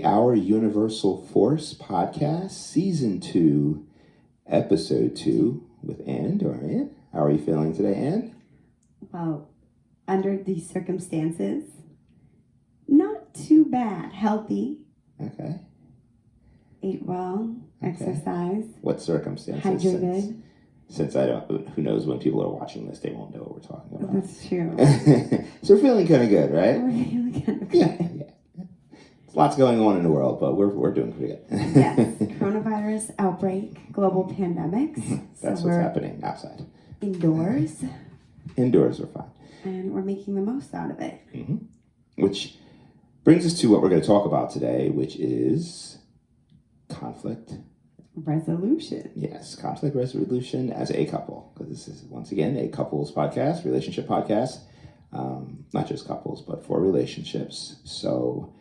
Our Universal Force podcast, season 2, episode 2 with Ann Dorian. How are you feeling today, Ann? Well, under these circumstances, not too bad. Healthy. Okay. Ate well. Okay. Exercise. What circumstances? Hydrated. Since I don't, who knows when people are watching this, they won't know what we're talking about. That's true. So we're feeling kind of good, right? We're feeling kind of good. Yeah. There's lots going on in the world, but we're doing pretty good. Yes. Coronavirus outbreak, global pandemics. That's what's happening outside. Indoors. Indoors are fine. And we're making the most out of it. Mm-hmm. Which brings us to what we're going to talk about today, which is conflict resolution. Yes, conflict resolution as a couple, because this is, once again, a couples podcast, relationship podcast, not just couples, but for relationships. So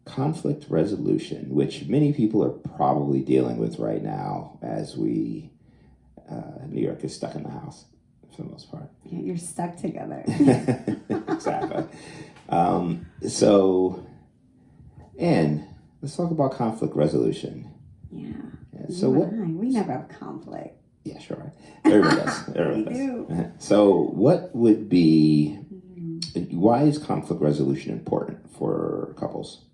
conflict resolution, which many people are probably dealing with right now as we, New York is stuck in the house for the most part. Yeah, you're stuck together. Exactly. And let's talk about conflict resolution. Yeah. So we never have conflict. Yeah, sure. Everybody does. Everybody do. So what would be, why is conflict resolution important for couples?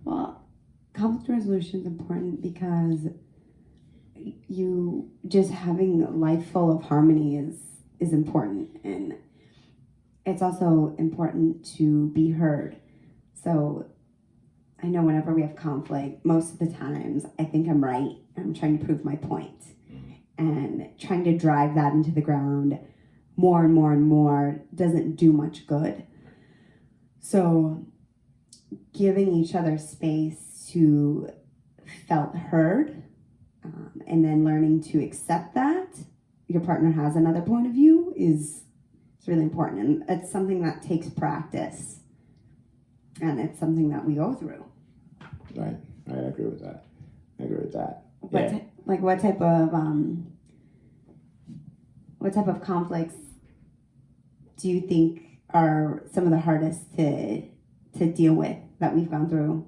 Well, conflict resolution is important because you just having a life full of harmony is important, and it's also important to be heard. So I know whenever we have conflict, most of the times I think I'm right. I'm trying to prove my point and trying to drive that into the ground more and more and more doesn't do much good. So giving each other space to felt heard, and then learning to accept that your partner has another point of view is really important. And it's something that takes practice, and it's something that we go through. Right. I agree with that. What type of conflicts do you think are some of the hardest to deal with that we've gone through?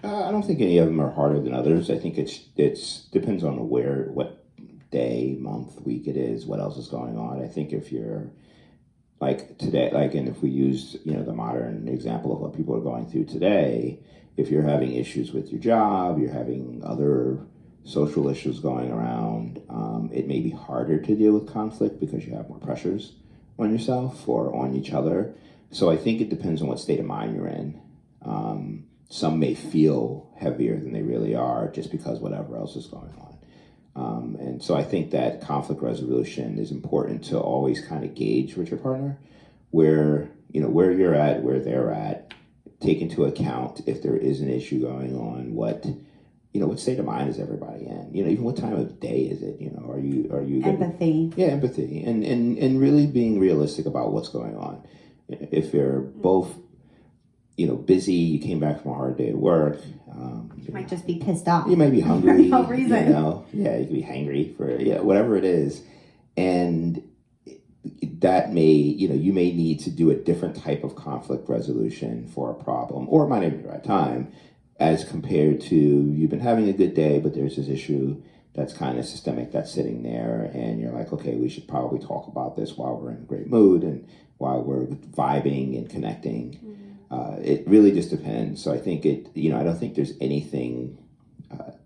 I don't think any of them are harder than others. I think it's depends on what day, month, week it is, what else is going on. I think if you're like today, and if we use, the modern example of what people are going through today, if you're having issues with your job, you're having other social issues going around, it may be harder to deal with conflict because you have more pressures on yourself or on each other. So I think it depends on what state of mind you're in. Some may feel heavier than they really are just because whatever else is going on. And so I think that conflict resolution is important to always kind of gauge with your partner where you're at, where they're at, take into account if there is an issue going on, what state of mind is everybody in? Even what time of day is it? Are you empathy? Yeah, empathy, and really being realistic about what's going on. If you're both, busy, you came back from a hard day at work. You might just be pissed off. You might be hungry. For no reason. Yeah, you could be hangry for whatever it is, and that may you may need to do a different type of conflict resolution for a problem, or it might not be the right time, as compared to you've been having a good day, but there's this issue that's kind of systemic that's sitting there, and you're like, okay, we should probably talk about this while we're in a great mood and while we're vibing and connecting. Mm-hmm. It really just depends. So I think I don't think there's anything,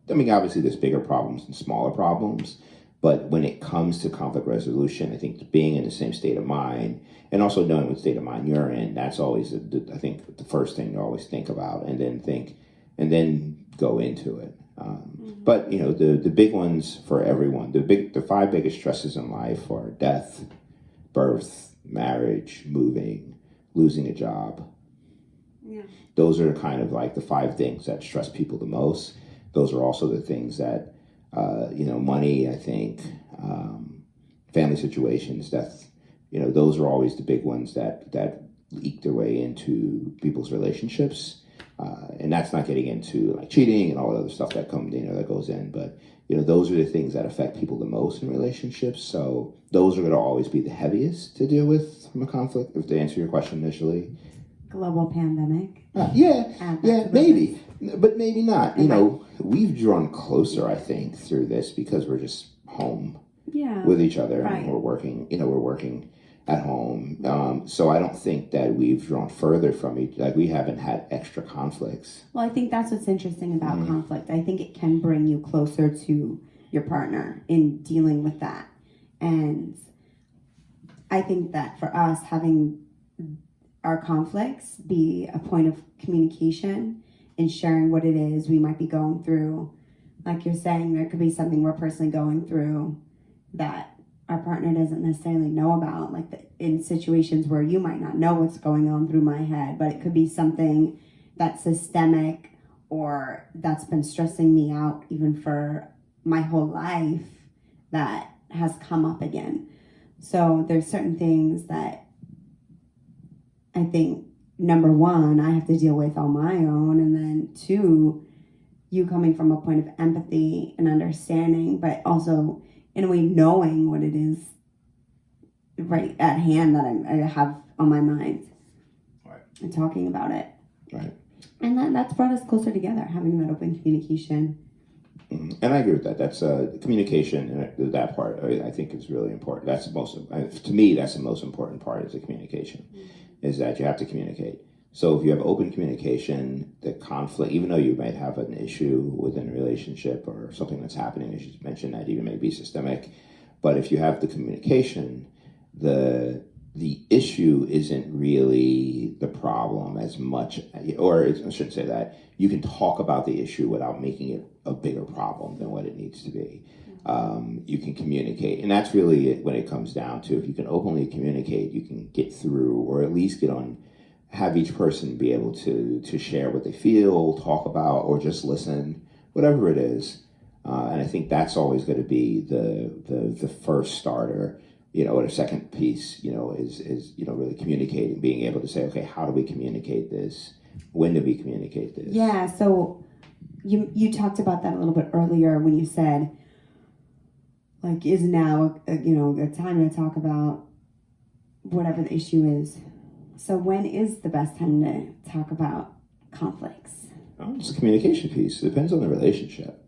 obviously there's bigger problems and smaller problems, but when it comes to conflict resolution, I think being in the same state of mind and also knowing what state of mind you're in, that's always, I think, the first thing to always think about, and then go into it. But, the big ones for everyone, the 5 biggest stresses in life are death, birth, marriage, moving, losing a job. Yeah. Those are kind of like the 5 things that stress people the most. Those are also the things that, money, I think, family situations, death, those are always the big ones that leak their way into people's relationships. And that's not getting into like cheating and all the other stuff that that goes in. But, those are the things that affect people the most in relationships. So those are going to always be the heaviest to deal with from a conflict, if to answer your question initially. global pandemic. Yeah, Add that yeah, to the maybe, but maybe not. You And know, we've drawn closer, I think, through this because we're just home Yeah. with each other Right. and we're working. You know, we're working at home. So I don't think that we've drawn further from each. Like we haven't had extra conflicts. Well, I think that's what's interesting about Mhm. conflict. I think it can bring you closer to your partner in dealing with that. And I think that for us, having our conflicts be a point of communication and sharing what it is we might be going through. Like you're saying, there could be something we're personally going through that our partner doesn't necessarily know about, like in situations where you might not know what's going on through my head, but it could be something that's systemic or that's been stressing me out even for my whole life that has come up again. So there's certain things that I think, number one, I have to deal with on my own, and then two, you coming from a point of empathy and understanding, but also in a way knowing what it is right at hand that I have on my mind, Right. and talking about it. Right. And that's brought us closer together, having that open communication. Mhm. And I agree with that. That's communication, and that part I think is really important. That's the most, to me, that's the most important part is the communication, is that you have to communicate. So if you have open communication, the conflict, even though you might have an issue within a relationship or something that's happening, as you mentioned, that even may be systemic, but if you have the communication, the issue isn't really the problem as much, or I shouldn't say that. You can talk about the issue without making it a bigger problem than what it needs to be. You can communicate, and that's really it when it comes down to. If you can openly communicate, you can get through, or at least have each person be able to share what they feel, talk about, or just listen, whatever it is. And I think that's always going to be the first starter. Or the second piece, is really communicating, being able to say, okay, how do we communicate this? When do we communicate this? Yeah, so you talked about that a little bit earlier when you said, like, is now a time to talk about whatever the issue is. So when is the best time to talk about conflicts? It's a communication piece. It depends on the relationship.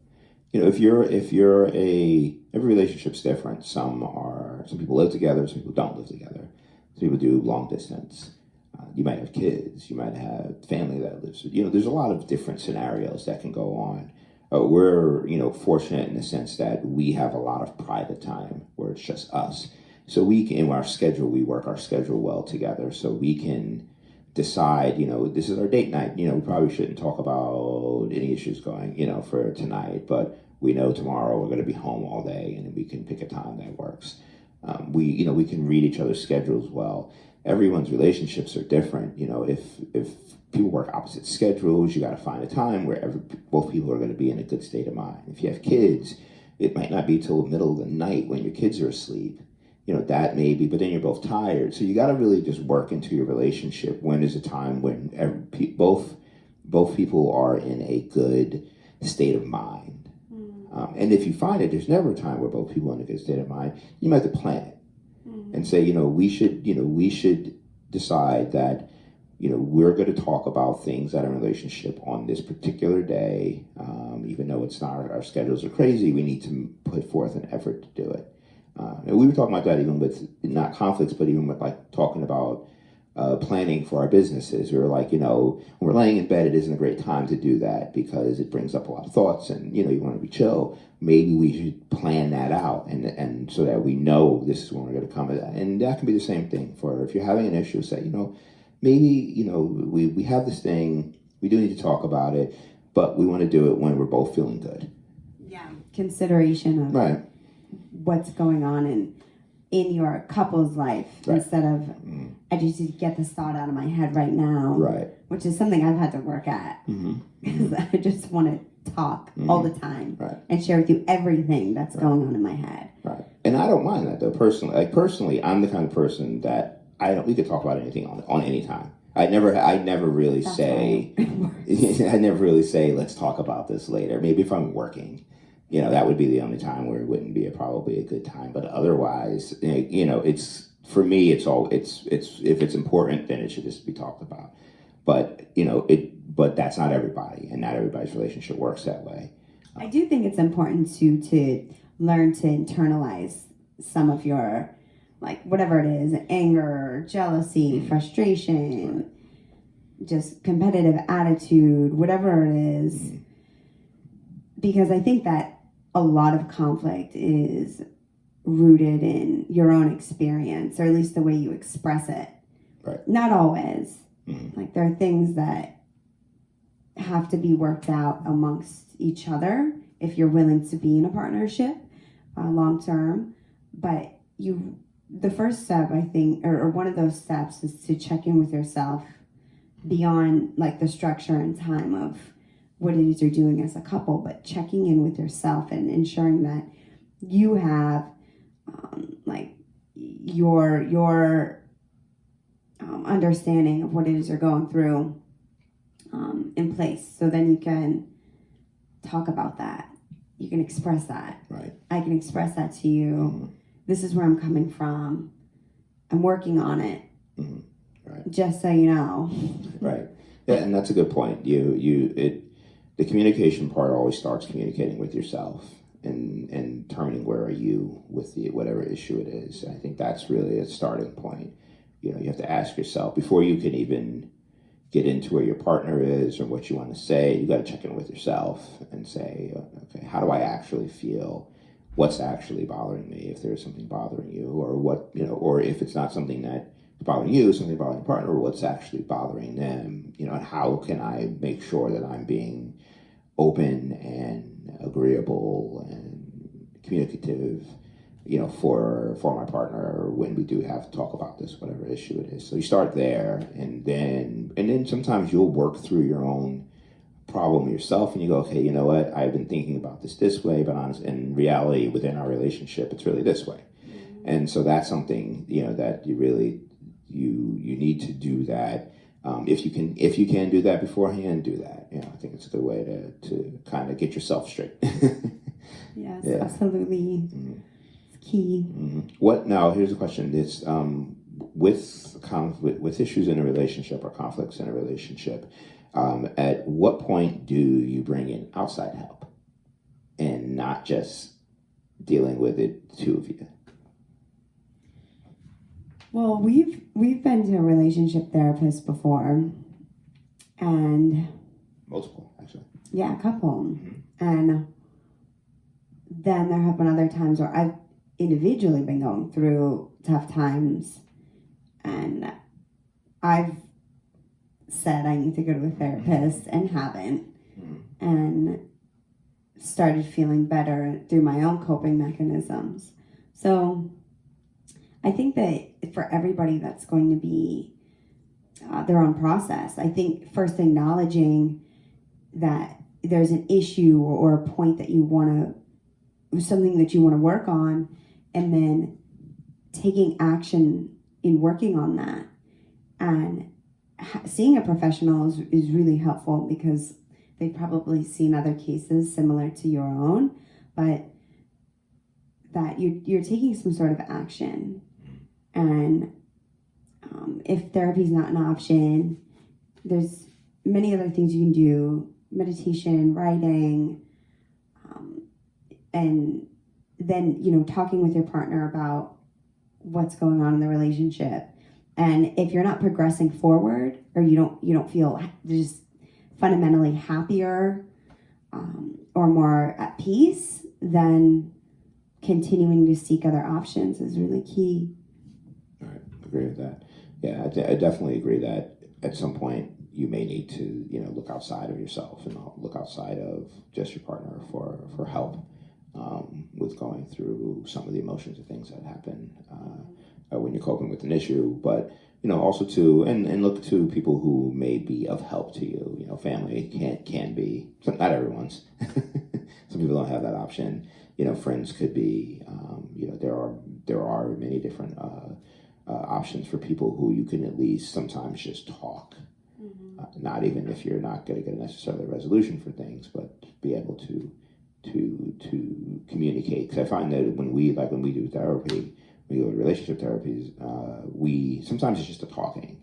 If every relationship's different. Some people live together, some people don't live together. Some people do long distance. You might have kids, you might have family that lives with there's a lot of different scenarios that can go on. We're, fortunate in the sense that we have a lot of private time where it's just us. So we can, in our schedule, we work our schedule well together. So we can decide, this is our date night. We probably shouldn't talk about any issues going, for tonight, but we know tomorrow we're going to be home all day and we can pick a time that works. We can read each other's schedules well. Everyone's relationships are different. If people work opposite schedules, you got to find a time where both people are going to be in a good state of mind. If you have kids, it might not be till the middle of the night when your kids are asleep. That may be, but then you're both tired. So you got to really just work into your relationship. When is a time when both people are in a good state of mind? And if you find it, there's never a time where both people are in a good state of mind. You might have to plan it and say, we should decide that, we're going to talk about things at a relationship on this particular day. Even though it's not, our schedules are crazy, we need to put forth an effort to do it. And we were talking about that even with not conflicts, but even with like talking about planning for our businesses. We were like, when we're laying in bed, it isn't a great time to do that because it brings up a lot of thoughts and, you want to be chill. Maybe we should plan that out and so that we know this is when we're going to come to that. And that can be the same thing for if you're having an issue, say, maybe, we have this thing, we do need to talk about it, but we want to do it when we're both feeling good. Yeah. Consideration of right. what's going on in your couple's life right. instead of I just need to get this thought out of my head right now, right? Which is something I've had to work at because I just want to talk all the time right. and share with you everything that's going on in my head. Right, and I don't mind that though. Personally, I'm the kind of person that we could talk about anything on any time. I never really say I never really say let's talk about this later. Maybe if I'm working. That would be the only time where it wouldn't be probably a good time. But otherwise, it's for me. It's if it's important, then it should just be talked about. but but that's not everybody, and not everybody's relationship works that way. I do think it's important to learn to internalize some of your, like, whatever it is, anger, jealousy, frustration, just competitive attitude, whatever it is. Because I think that a lot of conflict is rooted in your own experience, or at least the way you express it. Right. Not always. Mm-hmm. Like, there are things that have to be worked out amongst each other if you're willing to be in a partnership long term. But the first step, I think, or one of those steps, is to check in with yourself beyond like the structure and time of what it is you're doing as a couple, but checking in with yourself and ensuring that you have like your understanding of what it is you're going through in place, so then you can talk about that. You can express that. Right. I can express that to you. Mm-hmm. This is where I'm coming from. I'm working on it. Mm-hmm. Right. Just so you know. Right. Yeah, and that's a good point. The communication part always starts communicating with yourself and determining where are you with whatever issue it is. And I think that's really a starting point. You have to ask yourself before you can even get into where your partner is or what you want to say. You got to check in with yourself and say, okay, how do I actually feel? What's actually bothering me? If there's something bothering you, or what, or if it's not something that is bothering you, something bothering your partner, or what's actually bothering them, and how can I make sure that I'm being open and agreeable and communicative, for my partner when we do have to talk about this, whatever issue it is. So you start there, and then sometimes you'll work through your own problem yourself, and you go, okay, you know what? I've been thinking about this way, but in reality, within our relationship, it's really this way. Mm-hmm. And so that's something that you really you need to do that. If you can do that beforehand, do that. I think it's a good way to kind of get yourself straight. Yes, yeah. Absolutely. Mm-hmm. It's key. Mm-hmm. What now? Here's a question. It's with issues in a relationship or conflicts in a relationship. At what point do you bring in outside help and not just dealing with it, the two of you? Well, we've been to a relationship therapist before, and multiple, actually. Yeah, a couple. Mm-hmm. And then there have been other times where I've individually been going through tough times, and I've said I need to go to a therapist and haven't, and started feeling better through my own coping mechanisms. So I think that for everybody, that's going to be their own process. I think first acknowledging that there's an issue or a point that you want to, something that you want to work on, and then taking action in working on that. And seeing a professional is really helpful, because they've probably seen other cases similar to your own, but that you're taking some sort of action. And if therapy is not an option, there's many other things you can do: meditation, writing, and then talking with your partner about what's going on in the relationship. And if you're not progressing forward, or you don't feel just fundamentally happier or more at peace, then continuing to seek other options is really key. All right, agree with that. Yeah, I definitely agree that at some point you may need to look outside of yourself and look outside of just your partner for help with going through some of the emotions and things that happen when you're coping with an issue. But also to and look to people who may be of help to you. Family can be, not everyone's. Some people don't have that option. Friends could be. There are many different options for people who you can at least sometimes just talk. Mm-hmm. Not even if you're not going to get necessarily a resolution for things, but be able to communicate. Because I find that when we do therapy, we go to relationship therapies, we sometimes it's just a talking,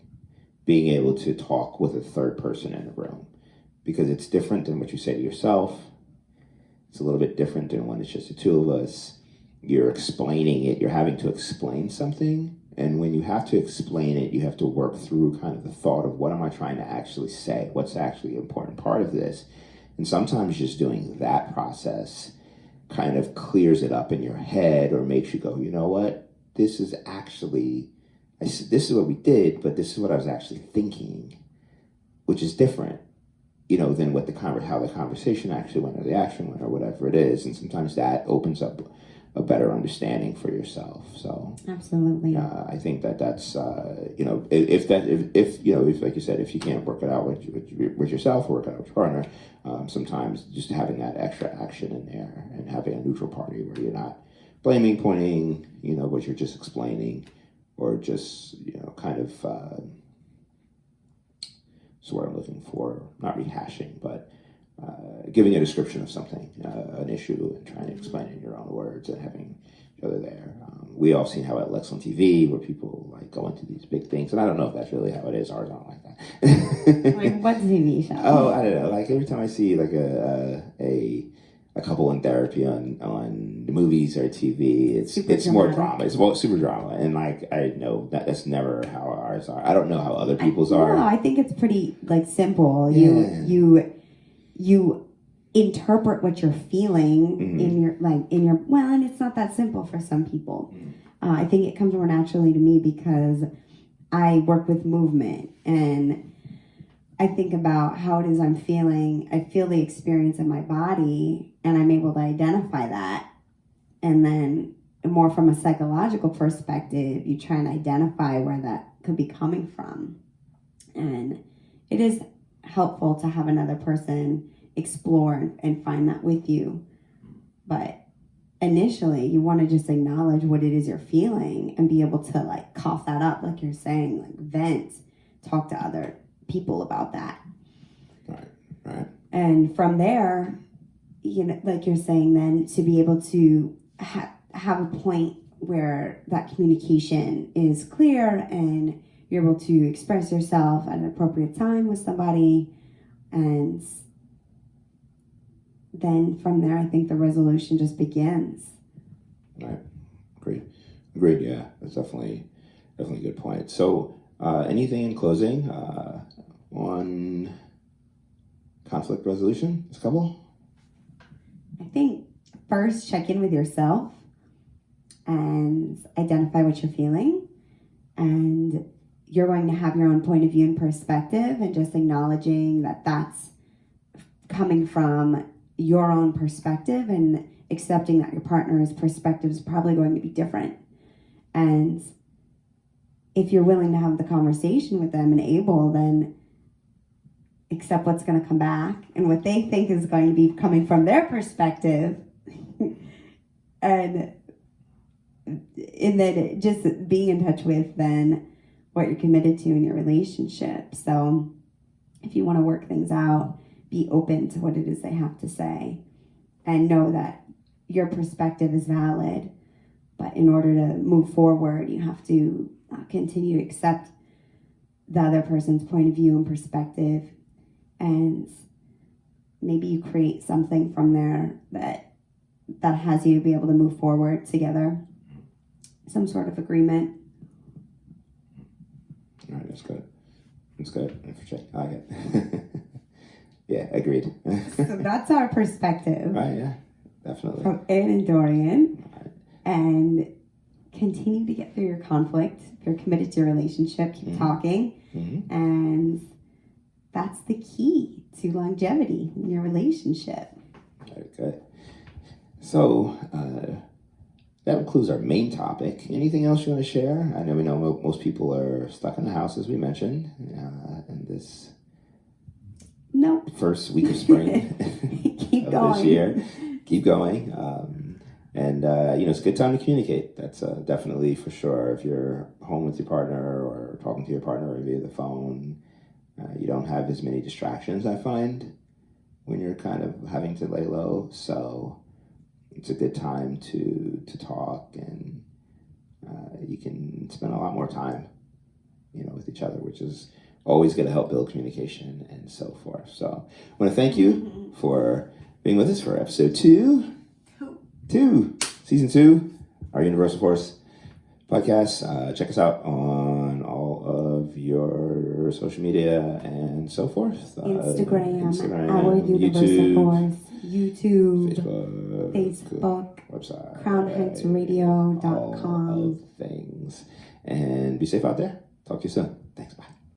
being able to talk with a third person in the room, because it's different than what you say to yourself. It's a little bit different than when it's just the two of us. You're explaining it, you're having to explain something. And when you have to explain it, you have to work through kind of the thought of, what am I trying to actually say? What's actually an important part of this? And sometimes just doing that process kind of clears it up in your head, or makes you go, you know what? This is actually, this is what we did, but this is what I was actually thinking, which is different, than what how the conversation actually went, or the action went, or whatever it is. And sometimes that opens up a better understanding for yourself. So absolutely, I think that's if like you said, if you can't work it out with yourself, or work it out with your partner, sometimes just having that extra action in there, and having a neutral party where you're not blaming, pointing, but you're just explaining, or just kind of that's what I'm looking for, not rehashing, but giving a description of something, an issue, and trying to explain it in your own words, and having each other there. We all seen how it looks on TV, where people like go into these big things, and I don't know if that's really how it is. Ours aren't like that. like what TV show? Oh, I don't know. Like every time I see like a couple in therapy on the movies or TV, it's more drama. It's super drama, and like I know that's never how ours are. I don't know how other people's are. No, I think it's pretty like simple. Yeah. You interpret what you're feeling in your well, and it's not that simple for some people. I think it comes more naturally to me because I work with movement, and I think about how it is I'm feeling. I feel the experience in my body, and I'm able to identify that. And then more from a psychological perspective, you try and identify where that could be coming from. And it is helpful to have another person explore and find that with you. But initially, you want to just acknowledge what it is you're feeling, and be able to like cough that up, like you're saying, like vent, talk to other people about that. Right. And from there, like you're saying, then to be able to have a point where that communication is clear, and you're able to express yourself at an appropriate time with somebody. And then from there, I think the resolution just begins. Right. Agreed. Yeah, that's definitely a good point. So anything in closing on conflict resolution, this couple? I think first, check in with yourself and identify what you're feeling. And you're going to have your own point of view and perspective, and just acknowledging that that's coming from your own perspective, and accepting that your partner's perspective is probably going to be different. And if you're willing to have the conversation with them and able, then accept what's going to come back and what they think is going to be coming from their perspective. and then just being in touch with then what you're committed to in your relationship. So if you want to work things out, be open to what it is they have to say, and know that your perspective is valid. But in order to move forward, you have to continue to accept the other person's point of view and perspective. And maybe you create something from there that has you be able to move forward together. Some sort of agreement. All right, that's good. I like it. Yeah, agreed. So that's our perspective. Right, yeah, definitely. From Aaron and Dorian. Right. And continue to get through your conflict. If you're committed to your relationship, keep talking. And that's the key to longevity in your relationship. Very good. So that includes our main topic. Anything else you want to share? I know we know most people are stuck in the house, as we mentioned, in this first week of spring Keep of going. This year. Keep going. And it's a good time to communicate. That's definitely for sure. If you're home with your partner, or talking to your partner via the phone, you don't have as many distractions, I find, when you're kind of having to lay low. So it's a good time to talk, and you can spend a lot more time, with each other, which is always going to help build communication and so forth. So I want to thank you for being with us for episode 2, season 2, our Universal Force podcast. Check us out on all of your social media and so forth. Instagram, our Universal Force, YouTube, Facebook, website, CrownHeightsRadio.com. all of things. And be safe out there. Talk to you soon.